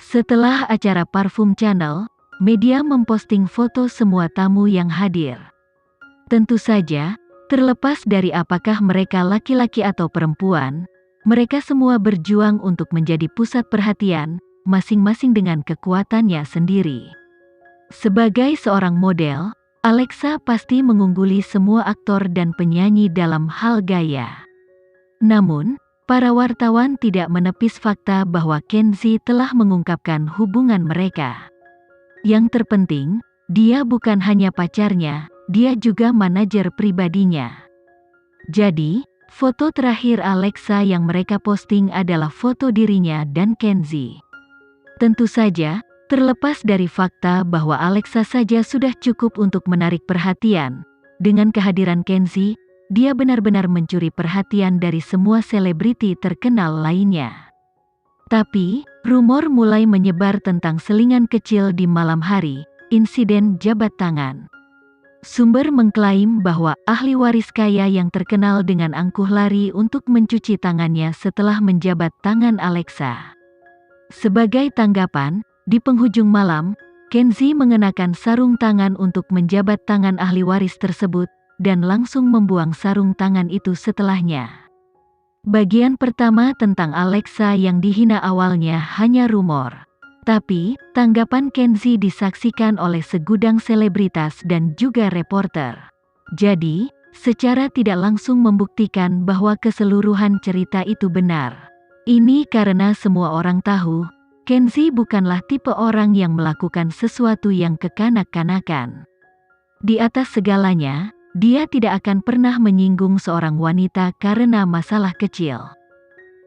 Setelah acara Parfum Channel, media memposting foto semua tamu yang hadir. Tentu saja, terlepas dari apakah mereka laki-laki atau perempuan, mereka semua berjuang untuk menjadi pusat perhatian, masing-masing dengan kekuatannya sendiri. Sebagai seorang model, Alexa pasti mengungguli semua aktor dan penyanyi dalam hal gaya. Namun, para wartawan tidak menepis fakta bahwa Kenzie telah mengungkapkan hubungan mereka. Yang terpenting, dia bukan hanya pacarnya, dia juga manajer pribadinya. Jadi, foto terakhir Alexa yang mereka posting adalah foto dirinya dan Kenzie. Tentu saja, terlepas dari fakta bahwa Alexa saja sudah cukup untuk menarik perhatian, dengan kehadiran Kenzie, dia benar-benar mencuri perhatian dari semua selebriti terkenal lainnya. Tapi, rumor mulai menyebar tentang selingan kecil di malam hari, insiden jabat tangan. Sumber mengklaim bahwa ahli waris kaya yang terkenal dengan angkuh lari untuk mencuci tangannya setelah menjabat tangan Alexa. Sebagai tanggapan, di penghujung malam, Kenzie mengenakan sarung tangan untuk menjabat tangan ahli waris tersebut, dan langsung membuang sarung tangan itu setelahnya. Bagian pertama tentang Alexa yang dihina awalnya hanya rumor. Tapi, tanggapan Kenzie disaksikan oleh segudang selebritas dan juga reporter. Jadi, secara tidak langsung membuktikan bahwa keseluruhan cerita itu benar. Ini karena semua orang tahu, Kenzie bukanlah tipe orang yang melakukan sesuatu yang kekanak-kanakan. Di atas segalanya, dia tidak akan pernah menyinggung seorang wanita karena masalah kecil.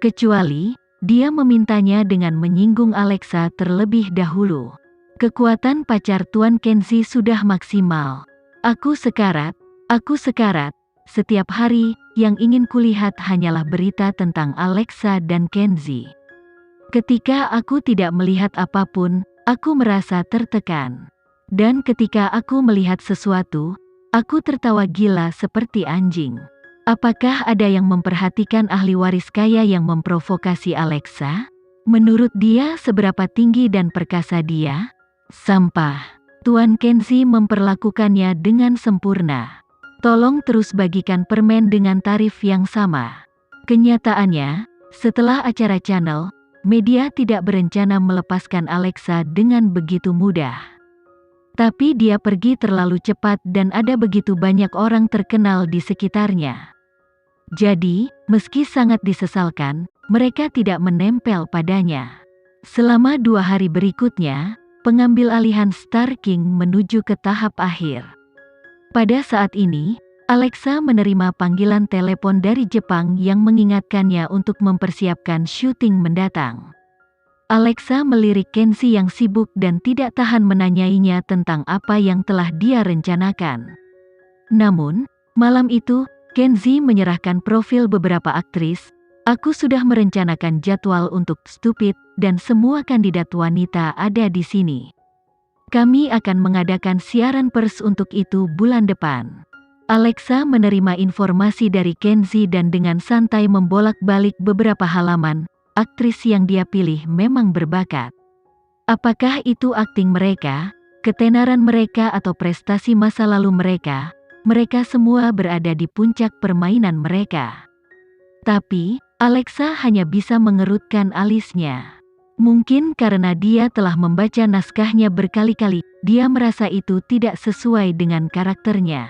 Kecuali, dia memintanya dengan menyinggung Alexa terlebih dahulu. Kekuatan pacar Tuan Kenzie sudah maksimal. Aku sekarat, setiap hari, yang ingin kulihat hanyalah berita tentang Alexa dan Kenzie. Ketika aku tidak melihat apapun, aku merasa tertekan. Dan ketika aku melihat sesuatu, aku tertawa gila seperti anjing. Apakah ada yang memperhatikan ahli waris kaya yang memprovokasi Alexa? Menurut dia seberapa tinggi dan perkasa dia? Sampah. Tuan Kenzie memperlakukannya dengan sempurna. Tolong terus bagikan permen dengan tarif yang sama. Kenyataannya, setelah acara channel, media tidak berencana melepaskan Alexa dengan begitu mudah. Tapi dia pergi terlalu cepat dan ada begitu banyak orang terkenal di sekitarnya. Jadi, meski sangat disesalkan, mereka tidak menempel padanya. Selama 2 hari berikutnya, pengambil alihan Star King menuju ke tahap akhir. Pada saat ini, Alexa menerima panggilan telepon dari Jepang yang mengingatkannya untuk mempersiapkan syuting mendatang. Alexa melirik Kenzie yang sibuk dan tidak tahan menanyainya tentang apa yang telah dia rencanakan. Namun, malam itu, Kenzie menyerahkan profil beberapa aktris. Aku sudah merencanakan jadwal untuk Stupid, dan semua kandidat wanita ada di sini. Kami akan mengadakan siaran pers untuk itu bulan depan. Alexa menerima informasi dari Kenzie dan dengan santai membolak-balik beberapa halaman. Aktris yang dia pilih memang berbakat. Apakah itu akting mereka, ketenaran mereka atau prestasi masa lalu mereka? Mereka semua berada di puncak permainan mereka. Tapi, Alexa hanya bisa mengerutkan alisnya. Mungkin karena dia telah membaca naskahnya berkali-kali, dia merasa itu tidak sesuai dengan karakternya.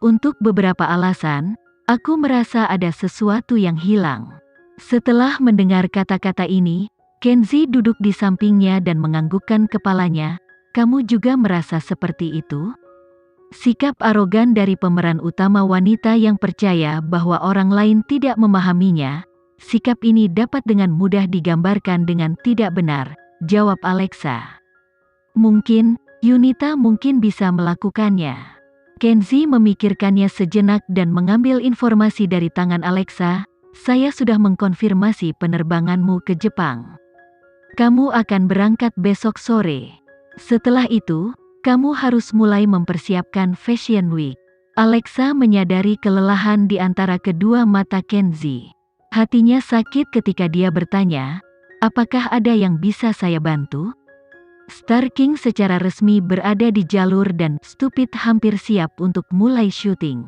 Untuk beberapa alasan, aku merasa ada sesuatu yang hilang. Setelah mendengar kata-kata ini, Kenzie duduk di sampingnya dan menganggukkan kepalanya. Kamu juga merasa seperti itu? Sikap arogan dari pemeran utama wanita yang percaya bahwa orang lain tidak memahaminya. Sikap ini dapat dengan mudah digambarkan dengan tidak benar, jawab Alexa. Mungkin, Yunita mungkin bisa melakukannya. Kenzie memikirkannya sejenak dan mengambil informasi dari tangan Alexa. Saya sudah mengkonfirmasi penerbanganmu ke Jepang. Kamu akan berangkat besok sore. Setelah itu, kamu harus mulai mempersiapkan Fashion Week. Alexa menyadari kelelahan di antara kedua mata Kenzie. Hatinya sakit ketika dia bertanya, Apakah ada yang bisa saya bantu? Star King secara resmi berada di jalur dan Stupid hampir siap untuk mulai syuting.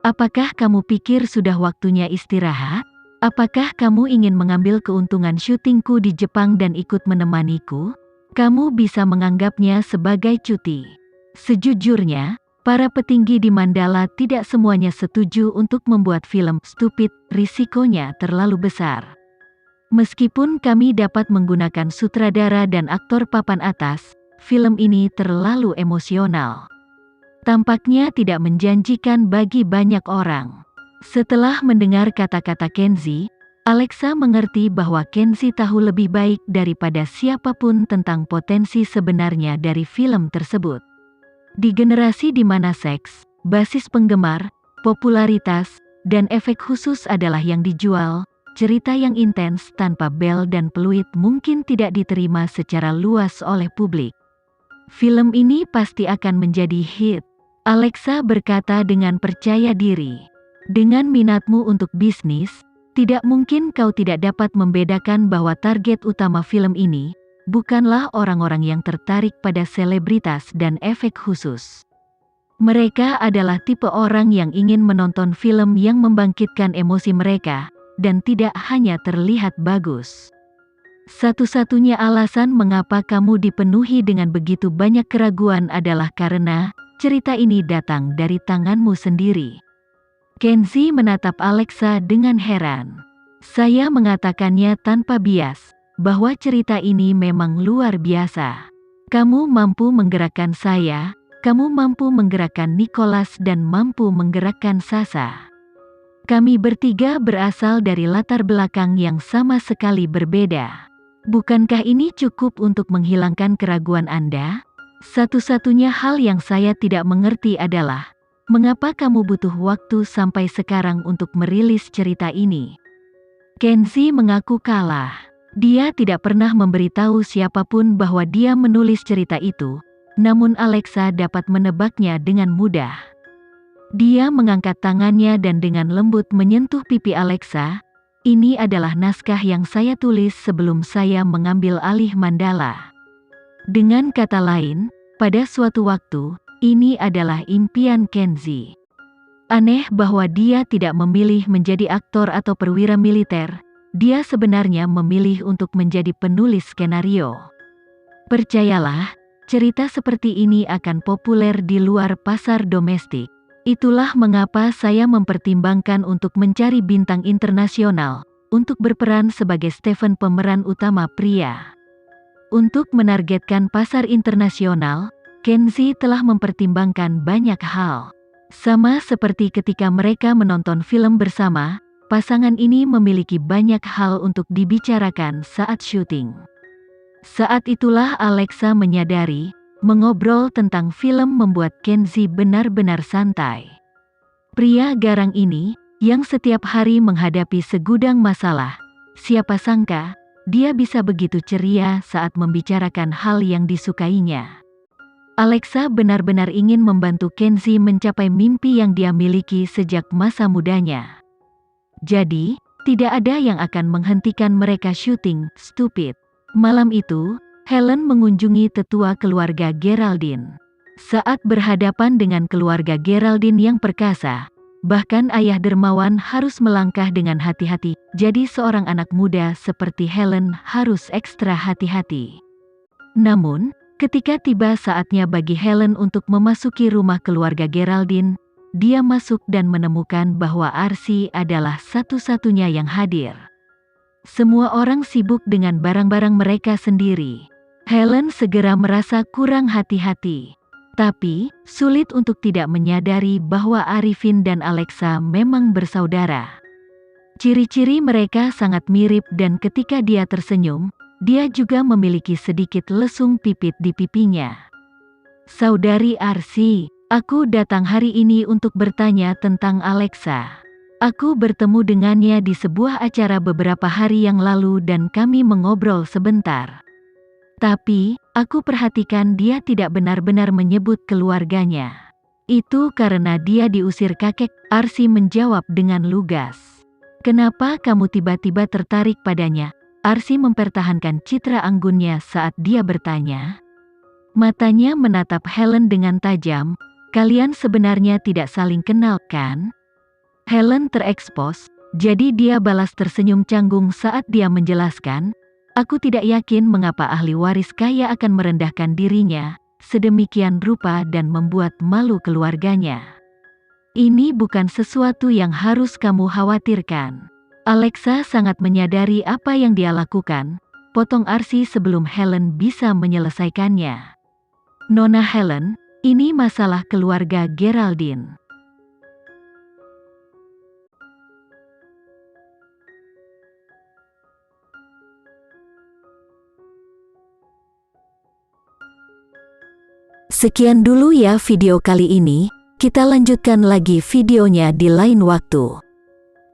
Apakah kamu pikir sudah waktunya istirahat? Apakah kamu ingin mengambil keuntungan syutingku di Jepang dan ikut menemaniku? Kamu bisa menganggapnya sebagai cuti. Sejujurnya, para petinggi di Mandala tidak semuanya setuju untuk membuat film Stupid, risikonya terlalu besar. Meskipun kami dapat menggunakan sutradara dan aktor papan atas, film ini terlalu emosional. Tampaknya tidak menjanjikan bagi banyak orang. Setelah mendengar kata-kata Kenzie, Alexa mengerti bahwa Kenzie tahu lebih baik daripada siapapun tentang potensi sebenarnya dari film tersebut. Di generasi di mana seks, basis penggemar, popularitas, dan efek khusus adalah yang dijual, cerita yang intens tanpa bel dan peluit mungkin tidak diterima secara luas oleh publik. Film ini pasti akan menjadi hit, Alexa berkata dengan percaya diri. Dengan minatmu untuk bisnis, tidak mungkin kau tidak dapat membedakan bahwa target utama film ini bukanlah orang-orang yang tertarik pada selebritas dan efek khusus. Mereka adalah tipe orang yang ingin menonton film yang membangkitkan emosi mereka, dan tidak hanya terlihat bagus. Satu-satunya alasan mengapa kamu dipenuhi dengan begitu banyak keraguan adalah karena cerita ini datang dari tanganmu sendiri. Kenzie menatap Alexa dengan heran. Saya mengatakannya tanpa bias, bahwa cerita ini memang luar biasa. Kamu mampu menggerakkan saya, kamu mampu menggerakkan Nicholas dan mampu menggerakkan Sasha. Kami bertiga berasal dari latar belakang yang sama sekali berbeda. Bukankah ini cukup untuk menghilangkan keraguan Anda? Satu-satunya hal yang saya tidak mengerti adalah, mengapa kamu butuh waktu sampai sekarang untuk merilis cerita ini? Kenzie mengaku kalah. Dia tidak pernah memberitahu siapapun bahwa dia menulis cerita itu, namun Alexa dapat menebaknya dengan mudah. Dia mengangkat tangannya dan dengan lembut menyentuh pipi Alexa. Ini adalah naskah yang saya tulis sebelum saya mengambil alih Mandala. Dengan kata lain, pada suatu waktu, ini adalah impian Kenzie. Aneh bahwa dia tidak memilih menjadi aktor atau perwira militer. Dia sebenarnya memilih untuk menjadi penulis skenario. Percayalah, cerita seperti ini akan populer di luar pasar domestik. Itulah mengapa saya mempertimbangkan untuk mencari bintang internasional, untuk berperan sebagai Stephen pemeran utama pria. Untuk menargetkan pasar internasional, Kenzie telah mempertimbangkan banyak hal. Sama seperti ketika mereka menonton film bersama, pasangan ini memiliki banyak hal untuk dibicarakan saat syuting. Saat itulah Alexa menyadari, mengobrol tentang film membuat Kenzie benar-benar santai. Pria garang ini, yang setiap hari menghadapi segudang masalah, siapa sangka, dia bisa begitu ceria saat membicarakan hal yang disukainya. Alexa benar-benar ingin membantu Kenzie mencapai mimpi yang dia miliki sejak masa mudanya. Jadi, tidak ada yang akan menghentikan mereka syuting Stupid. Malam itu, Helen mengunjungi tetua keluarga Geraldine. Saat berhadapan dengan keluarga Geraldine yang perkasa, bahkan ayah dermawan harus melangkah dengan hati-hati, jadi seorang anak muda seperti Helen harus ekstra hati-hati. Namun, ketika tiba saatnya bagi Helen untuk memasuki rumah keluarga Geraldine, dia masuk dan menemukan bahwa Arsi adalah satu-satunya yang hadir. Semua orang sibuk dengan barang-barang mereka sendiri. Helen segera merasa kurang hati-hati. Tapi, sulit untuk tidak menyadari bahwa Arifin dan Alexa memang bersaudara. Ciri-ciri mereka sangat mirip dan ketika dia tersenyum, dia juga memiliki sedikit lesung pipit di pipinya. Saudari Arsi, aku datang hari ini untuk bertanya tentang Alexa. Aku bertemu dengannya di sebuah acara beberapa hari yang lalu dan kami mengobrol sebentar. Tapi, aku perhatikan dia tidak benar-benar menyebut keluarganya. Itu karena dia diusir kakek, Arsi menjawab dengan lugas. Kenapa kamu tiba-tiba tertarik padanya? Arsy mempertahankan citra anggunnya saat dia bertanya. Matanya menatap Helen dengan tajam. Kalian sebenarnya tidak saling kenal, kan? Helen terekspos, jadi dia balas tersenyum canggung saat dia menjelaskan, aku tidak yakin mengapa ahli waris kaya akan merendahkan dirinya, sedemikian rupa dan membuat malu keluarganya. Ini bukan sesuatu yang harus kamu khawatirkan. Alexa sangat menyadari apa yang dia lakukan, potong Arsy sebelum Helen bisa menyelesaikannya. Nona Helen, ini masalah keluarga Geraldine. Sekian dulu ya video kali ini, kita lanjutkan lagi videonya di lain waktu.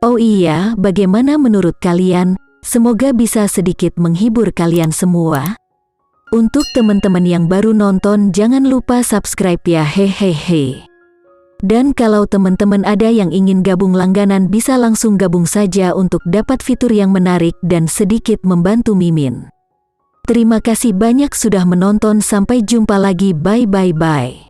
Oh iya, bagaimana menurut kalian? Semoga bisa sedikit menghibur kalian semua. Untuk teman-teman yang baru nonton jangan lupa subscribe ya hehehe. Dan kalau teman-teman ada yang ingin gabung langganan bisa langsung gabung saja untuk dapat fitur yang menarik dan sedikit membantu Mimin. Terima kasih banyak sudah menonton, sampai jumpa lagi, bye.